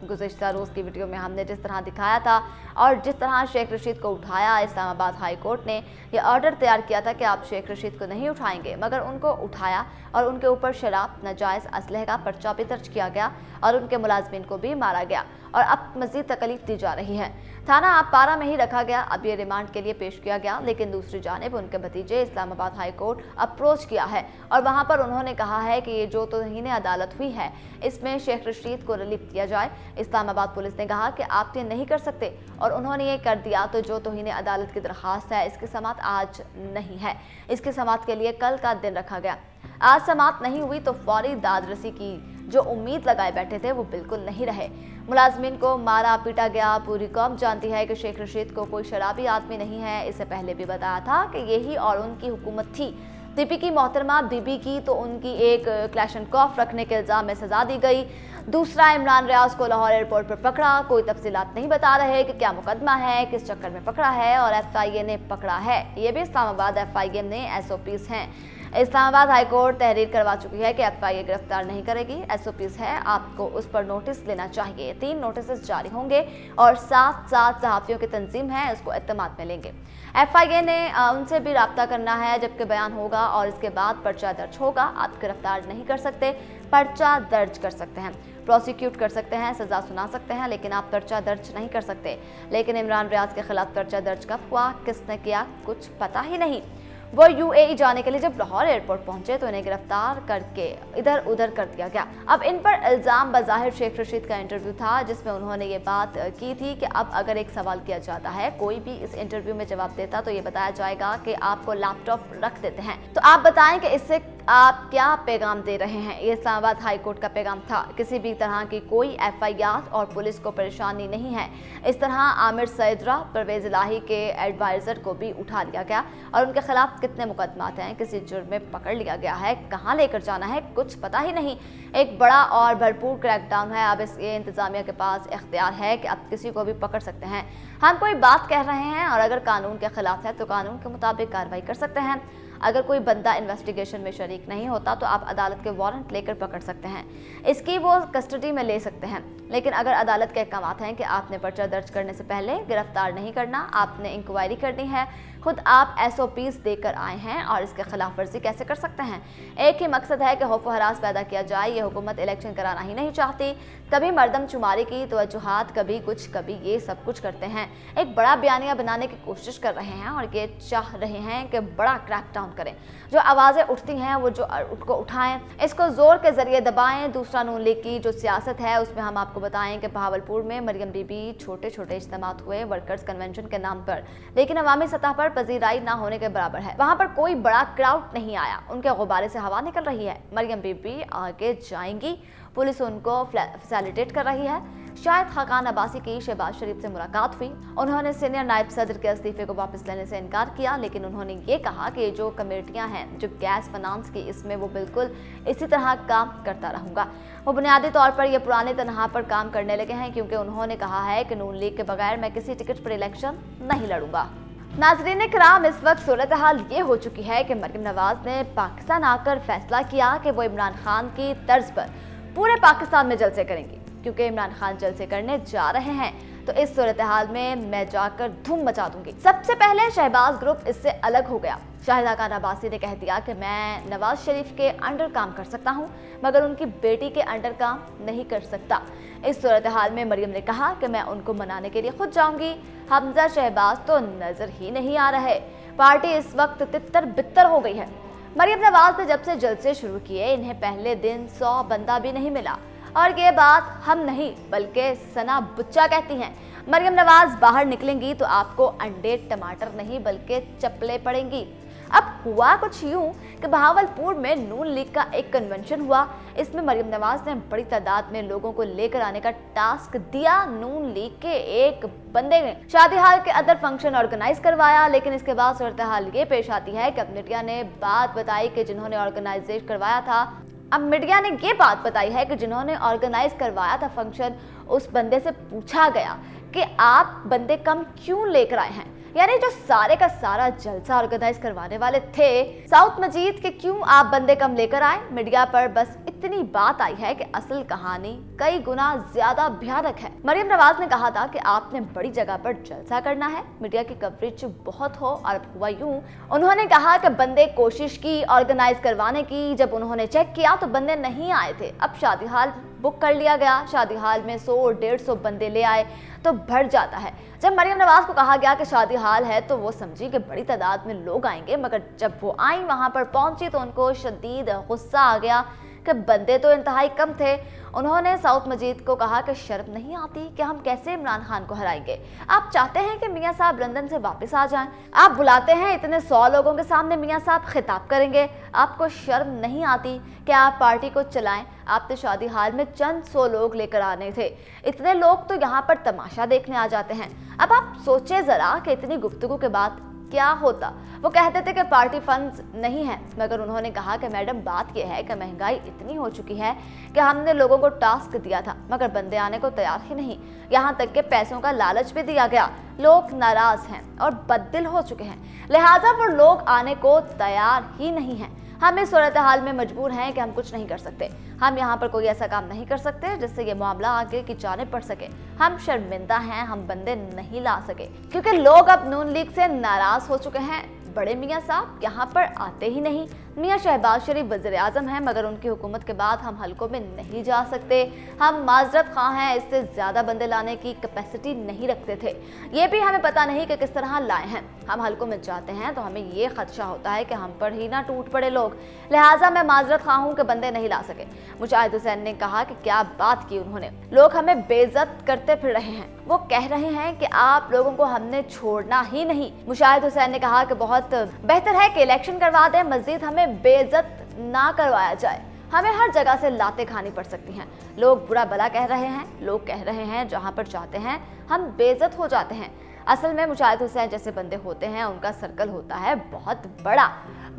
गुज़िश्ता रोज़ की वीडियो में हमने जिस तरह दिखाया था और जिस तरह शेख रशीद को उठाया, इस्लामाबाद हाई कोर्ट ने यह ऑर्डर तैयार किया था कि आप शेख रशीद को नहीं उठाएंगे, मगर उनको उठाया और उनके ऊपर शराब, नाजायज़ असलहे का पर्चा भी दर्ज किया गया और उनके मुलाजमीन को भी मारा गया और अब मज़ीद तकलीफ दी जा रही है। थाना पारा में ही रखा गया, अब ये रिमांड के लिए पेश किया गया, लेकिन दूसरी जानिब उनके भतीजे इस्लामाबाद हाई कोर्ट अप्रोच किया है और वहाँ पर उन्होंने कहा है कि ये जो तौहीन अदालत हुई है इसमें शेख रशीद को रिलीफ दिया जाए। इस्लामाबाद पुलिस ने कहा कि आप ये नहीं कर सकते और उन्होंने ये कर दिया तो जो तौहीन अदालत की दरख्वास्त है इसकी समाअत आज नहीं है, इसकी समाअत के लिए कल का दिन रखा गया। आज समाअत नहीं हुई तो फौरी दादरसी की जो उम्मीद लगाए बैठे थे वो बिल्कुल नहीं रहे। मुलाजमीन को मारा पीटा गया। पूरी कौम जानती है कि शेख रशीद को कोई शराबी आदमी नहीं है। इससे पहले भी बताया था कि यही और उनकी हुकूमत थी। दीपी की मोहतरमा बीबी की तो उनकी एक क्लैशनकॉफ रखने के इल्ज़ाम में सजा दी गई। दूसरा, इमरान रियाज को लाहौर एयरपोर्ट पर पकड़ा, कोई तफसीलात नहीं बता रहे कि क्या मुकदमा है, किस चक्कर में पकड़ा है और FIA ने पकड़ा है। ये भी इस्लामाबाद FIA ने SOPs हैं। इस्लामाबाद हाई कोर्ट तहरीर करवा चुकी है कि FIA गिरफ्तार नहीं करेगी, SOPs है, आपको उस पर नोटिस लेना चाहिए। 3 नोटिस जारी होंगे और 7 सहाफ़ियों की तंजीम है, उसको एतमाद में लेंगे। FIA ने उनसे भी रब्ता करना है जबकि बयान होगा और इसके बाद पर्चा दर्ज होगा। आप गिरफ्तार नहीं कर सकते, पर्चा दर्ज कर सकते हैं, प्रोसिक्यूट कर सकते हैं, सज़ा सुना सकते हैं, लेकिन आप पर्चा दर्ज नहीं कर सकते। लेकिन इमरान रियाज के खिलाफ पर्चा दर्ज कब हुआ, किसने किया, कुछ पता ही नहीं। वो UAE जाने के लिए जब लाहौर एयरपोर्ट पहुंचे तो इन्हें गिरफ्तार करके इधर उधर कर दिया गया। अब इन पर इल्ज़ाम बज़ाहिर शेख रशीद का इंटरव्यू था जिसमें उन्होंने ये बात की थी कि अब अगर एक सवाल किया जाता है, कोई भी इस इंटरव्यू में जवाब देता तो ये बताया जाएगा कि आपको लैपटॉप रख देते हैं, तो आप बताएं कि इससे आप क्या पैगाम दे रहे हैं। ये इस्लामाबाद हाई कोर्ट का पैगाम था। किसी भी तरह की कोई FIR और पुलिस को परेशानी नहीं है। इस तरह आमिर सैदरा, परवेज़ इलाही के एडवाइज़र को भी उठा लिया गया और उनके खिलाफ कितने मुकदमात हैं, किसी जुर्म में पकड़ लिया गया है, कहाँ लेकर जाना है, कुछ पता ही नहीं। एक बड़ा और भरपूर क्रैकडाउन है। अब इसके इंतज़ामिया के पास इख्तियार है कि अब किसी को भी पकड़ सकते हैं। हम कोई बात कह रहे हैं और अगर कानून के खिलाफ है तो कानून के मुताबिक कार्रवाई कर सकते हैं। अगर कोई बंदा इन्वेस्टिगेशन में शरीक नहीं होता तो आप अदालत के वारंट लेकर पकड़ सकते हैं, इसकी वो कस्टडी में ले सकते हैं। लेकिन अगर अदालत के अहकाम हैं कि आपने पर्चा दर्ज करने से पहले गिरफ्तार नहीं करना, आपने इंक्वायरी करनी है, खुद आप SOPs देकर आए हैं और इसके खिलाफ वर्जी कैसे कर सकते हैं। एक ही मकसद है कि खौफ व हरास पैदा किया जाए। ये हुकूमत इलेक्शन कराना ही नहीं चाहती। कभी मर्दमशुमारी की तवज्जुहात, कभी कुछ, कभी ये सब कुछ करते हैं। एक बड़ा बयानिया बनाने की कोशिश कर रहे हैं और ये चाह रहे हैं कि बड़ा क्रैकडाउन करें। जो आवाज़ें उठती हैं वो जो उनको उठाएं, इसको जोर के जरिए दबाएं। दूसरा, नून लीग की जो सियासत है उसमें हम आपको बताएं कि बहावलपुर में मरियम बीबी छोटे छोटे इज्तिमात हुए वर्कर्स कन्वेंशन के नाम पर, लेकिन अवामी सतह पर पजीराई ना होने के बराबर है। वहाँ पर कोई बड़ा क्राउड नहीं आया, उनके गुब्बारे से हवा निकल रही है। मरियम बीबी आगे जाएंगी, पुलिस उनको फैसिलिटेट कर रही है। शायद खाकान अब्बासी की शहबाज शरीफ से मुलाकात हुई, उन्होंने सीनियर नायब सदर के इस्तीफे को वापस लेने से इनकार किया, लेकिन उन्होंने ये कहा कि जो कमेटियां हैं जो गैस फाइनेंस की, इसमें वो बिल्कुल इसी तरह काम करता रहूँगा। वो बुनियादी तौर पर यह पुराने तनहा पर काम करने लगे हैं क्योंकि उन्होंने कहा है कि नून लीग के बगैर मैं किसी टिकट पर इलेक्शन नहीं लड़ूंगा। नाज़रीन किराम, इस वक्त सूरत हाल ये हो चुकी है कि मरियम नवाज ने पाकिस्तान आकर फैसला किया कि वो इमरान खान की तर्ज पर पूरे पाकिस्तान में जलसे करेंगी। क्योंकि इमरान खान जलसे करने जा रहे हैं तो इस सूरत हाल में मैं जाकर धूम मचा दूंगी। सबसे पहले शहबाज ग्रुप इससे अलग हो गया। शाहिदा खान अब्बासी ने कह दिया कि मैं नवाज शरीफ के अंडर काम कर सकता हूं मगर उनकी बेटी के अंडर काम नहीं कर सकता। इस सूरत हाल में मरियम ने कहा कि मैं उनको मनाने के लिए खुद जाऊंगी। हमजा शहबाज तो नजर ही नहीं आ रहे। पार्टी इस वक्त तितर बितर हो गई है। मरियम नवाज ने जब से जलसे शुरू किए इन्हें पहले दिन 100 बंदा भी नहीं मिला और ये बात हम नहीं बल्कि सना बुच्चा कहती हैं। मरियम नवाज बाहर निकलेंगी तो आपको अंडे टमाटर नहीं बल्कि चप्पलें पड़ेंगी। अब हुआ कुछ यूं कि बहावलपुर में नून लीग का एक कन्वेंशन हुआ। इसमें मरियम नवाज ने बड़ी तादाद में लोगों को लेकर आने का टास्क दिया। नून लीग के एक बंदे ने शादी हाल के अंदर फंक्शन ऑर्गेनाइज करवाया, लेकिन इसके बाद सूरत हाल ये पेश आती है कि अब मीडिया ने बात बताई कि जिन्होंने ऑर्गेनाइजेशन करवाया था, अब मीडिया ने ये बात बताई है कि जिन्होंने ऑर्गेनाइज करवाया था फंक्शन, उस बंदे से पूछा गया कि आप बंदे कम क्यों लेकर आए हैं। यानी जो सारे का सारा जलसा ऑर्गेनाइज करवाने वाले थे साउथ मजीद के, क्यों आप बंदे कम लेकर आए। मीडिया पर बस इतनी बात आई है कि असल कहानी कई गुना ज्यादा भयानक है। मरियम नवाज ने कहा था कि आपने बड़ी जगह पर जलसा करना है, मीडिया की कवरेज बहुत हो, और हुआ यूं। उन्होंने कहा कि बंदे कोशिश की ऑर्गेनाइज करवाने की, जब उन्होंने चेक किया तो बंदे नहीं आए थे। अब शादी हाल बुक कर लिया गया, शादी हाल में 100-150 बंदे ले आए तो भर जाता है। जब मरियम नवाज को कहा गया कि शादी हाल है तो वो समझी कि बड़ी तादाद में लोग आएंगे, मगर जब वो आई वहां पर पहुंची तो उनको शदीद गुस्सा आ गया कि बंदे तो इंतहाई कम थे। उन्होंने साउथ मजीद को कहा कि शर्म नहीं आती कि हम कैसे इमरान खान को हराएंगे। आप चाहते हैं कि मियां साहब लंदन से वापस आ जाएं, आप बुलाते हैं इतने 100 लोगों के सामने मियां साहब खिताब करेंगे, आपको शर्म नहीं आती कि आप पार्टी को चलाएं। आप तो शादी हाल में चंद 100 लोग लेकर आने थे, इतने लोग तो यहाँ पर तमाशा देखने आ जाते हैं। अब आप सोचे जरा कि इतनी गुफ्तगू के बाद क्या होता। वो कहते थे कि पार्टी फंड्स नहीं है, मगर उन्होंने कहा कि मैडम बात यह है कि महंगाई इतनी हो चुकी है कि हमने लोगों को टास्क दिया था मगर बंदे आने को तैयार ही नहीं, यहाँ तक कि पैसों का लालच भी दिया गया। लोग नाराज हैं और बददिल हो चुके हैं, लिहाजा वो लोग आने को तैयार ही नहीं हैं। हम इस सूरत हाल में मजबूर हैं कि हम कुछ नहीं कर सकते। हम यहाँ पर कोई ऐसा काम नहीं कर सकते जिससे ये मामला आगे की जानिब बढ़ सके। हम शर्मिंदा हैं, हम बंदे नहीं ला सके क्योंकि लोग अब नून लीग से नाराज हो चुके हैं। बड़े मियाँ साहब यहाँ पर आते ही नहीं। मियाँ शहबाज शरीफ वज़ीर आज़म हैं, मगर उनकी हुकूमत के बाद हम हलकों में नहीं जा सकते। हम माजरत खां हैं, इससे ज़्यादा बंदे लाने की कैपेसिटी नहीं रखते थे। ये भी हमें पता नहीं कि किस तरह लाए हैं। हम हलकों में जाते हैं तो हमें ये खदशा होता है कि हम पर ही ना टूट पड़े लोग, लिहाजा मैं माजरत खां हूँ कि बंदे नहीं ला सके। मुजाहिद हुसैन ने कहा कि क्या बात की उन्होंने, लोग हमें बेइज्जत करते फिर रहे हैं। वो कह रहे हैं कि आप लोगों को हमने छोड़ना ही नहीं। मुजाहिद हुसैन ने कहा कि बहुत बेहतर है कि इलेक्शन करवा दें, मजीद हमें बेइज्जत ना करवाया जाए। हमें हर जगह से लाते खानी पड़ सकती हैं। लोग बुरा भला कह रहे हैं, लोग कह रहे हैं जहां पर जाते हैं हम बेइज्जत हो जाते हैं। असल में मुजाहिद हुसैन जैसे बंदे होते हैं, उनका सर्कल होता है बहुत बड़ा,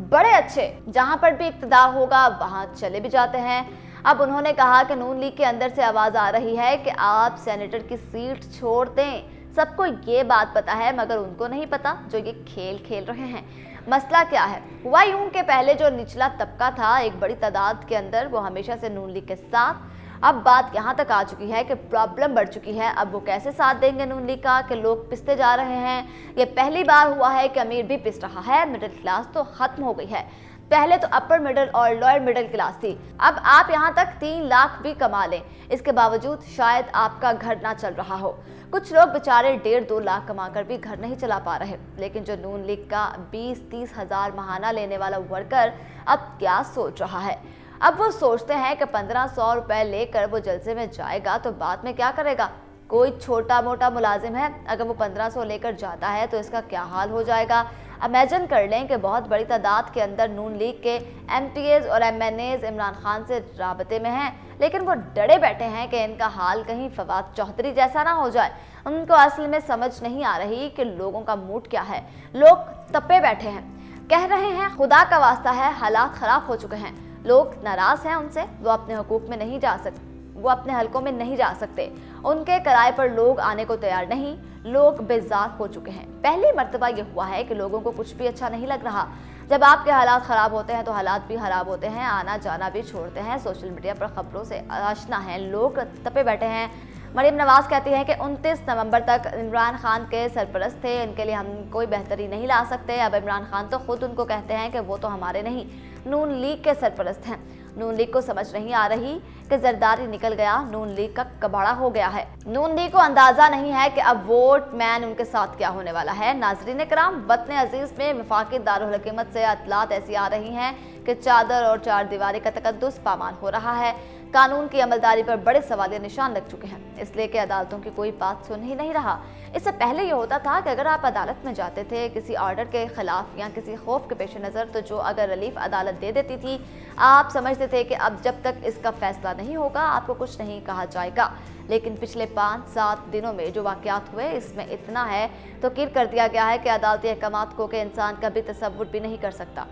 बड़े अच्छे, जहां पर भी इक्तदार होगा वहां चले भी जाते हैं। अब उन्होंने कहा कि नून लीग के अंदर से आवाज आ रही है कि आप सेनेटर की सीट छोड़ दें। सबको ये बात पता है मगर उनको नहीं पता जो ये खेल खेल रहे हैं। मसला क्या है, हुआ यूं कि पहले जो निचला तबका था एक बड़ी तादाद के अंदर, वो हमेशा से नून लीग के साथ। अब बात यहाँ तक आ चुकी है कि प्रॉब्लम बढ़ चुकी है। अब वो कैसे साथ देंगे नून लीग का कि लोग पिसते जा रहे हैं। ये पहली बार हुआ है कि अमीर भी पिस रहा है, मिडिल क्लास तो खत्म हो गई है। पहले तो अपर मिडिल और लोअर मिडिल क्लास थी, अब आप यहाँ तक 3 लाख भी कमा लें, इसके बावजूद शायद आपका घर ना चल रहा हो। कुछ लोग बेचारे 1.5-2 लाख कमाकर भी घर नहीं चला पा रहे। लेकिन जो नून लीग का 20-30 हज़ार महाना लेने वाला वर्कर अब क्या सोच रहा है। अब वो सोचते हैं कि 1500 रुपए लेकर वो जलसे में जाएगा तो बाद में क्या करेगा। कोई छोटा मोटा मुलाजिम है, अगर वो 1500 लेकर जाता है तो इसका क्या हाल हो जाएगा। इमेजिन कर लें कि बहुत बड़ी तादाद के अंदर नून लीग के MPs और MNAs इमरान खान से राबते में हैं, लेकिन वो डरे बैठे हैं कि इनका हाल कहीं फवाद चौधरी जैसा ना हो जाए। उनको असल में समझ नहीं आ रही कि लोगों का मूड क्या है। लोग तपे बैठे हैं, कह रहे हैं खुदा का वास्ता है हालात ख़राब हो चुके हैं। लोग नाराज़ हैं उनसे, वो अपने हुकूक में नहीं जा सकते, वो अपने हलकों में नहीं जा सकते। उनके किराए पर लोग आने को तैयार नहीं, लोग बेजार हो चुके हैं। पहली मर्तबा ये हुआ है कि लोगों को कुछ भी अच्छा नहीं लग रहा। जब आपके हालात ख़राब होते हैं तो हालात भी ख़राब होते हैं, आना जाना भी छोड़ते हैं, सोशल मीडिया पर खबरों से आशना हैं, लोग तपे बैठे हैं। मरियम नवाज कहती हैं कि 29 नवंबर तक इमरान खान के सरपरस्त थे, इनके लिए हम कोई बेहतरी नहीं ला सकते। अब इमरान खान तो खुद उनको कहते हैं कि वो तो हमारे नहीं, नून लीग के सरपरस्त हैं। नून लीग को समझ नहीं आ रही कि जरदारी निकल गया, नून लीग का कबाड़ा हो गया है। नून लीग को अंदाजा नहीं है कि अब वोट मैन उनके साथ क्या होने वाला है। नाजरीन कराम, वतन अजीज में वफाकी दारुल हुकूमत से इत्तलात ऐसी आ रही हैं कि चादर और चार दीवारी का तकद्दुस पामाल हो रहा है। कानून की अमलदारी पर बड़े सवालिया निशान लग चुके हैं, इसलिए कि अदालतों की कोई बात सुन ही नहीं रहा। इससे पहले ये होता था कि अगर आप अदालत में जाते थे किसी ऑर्डर के खिलाफ या किसी खौफ के पेश नज़र, तो जो अगर रिलीफ अदालत दे देती थी, आप समझते थे कि अब जब तक इसका फैसला नहीं होगा आपको कुछ नहीं कहा जाएगा। लेकिन पिछले 5-7 दिनों में जो वाक़यात हुए, इसमें इतना है तो कर दिया गया है कि अदालती अहकामात को कि इंसान कभी तसव्वुर भी नहीं कर सकता।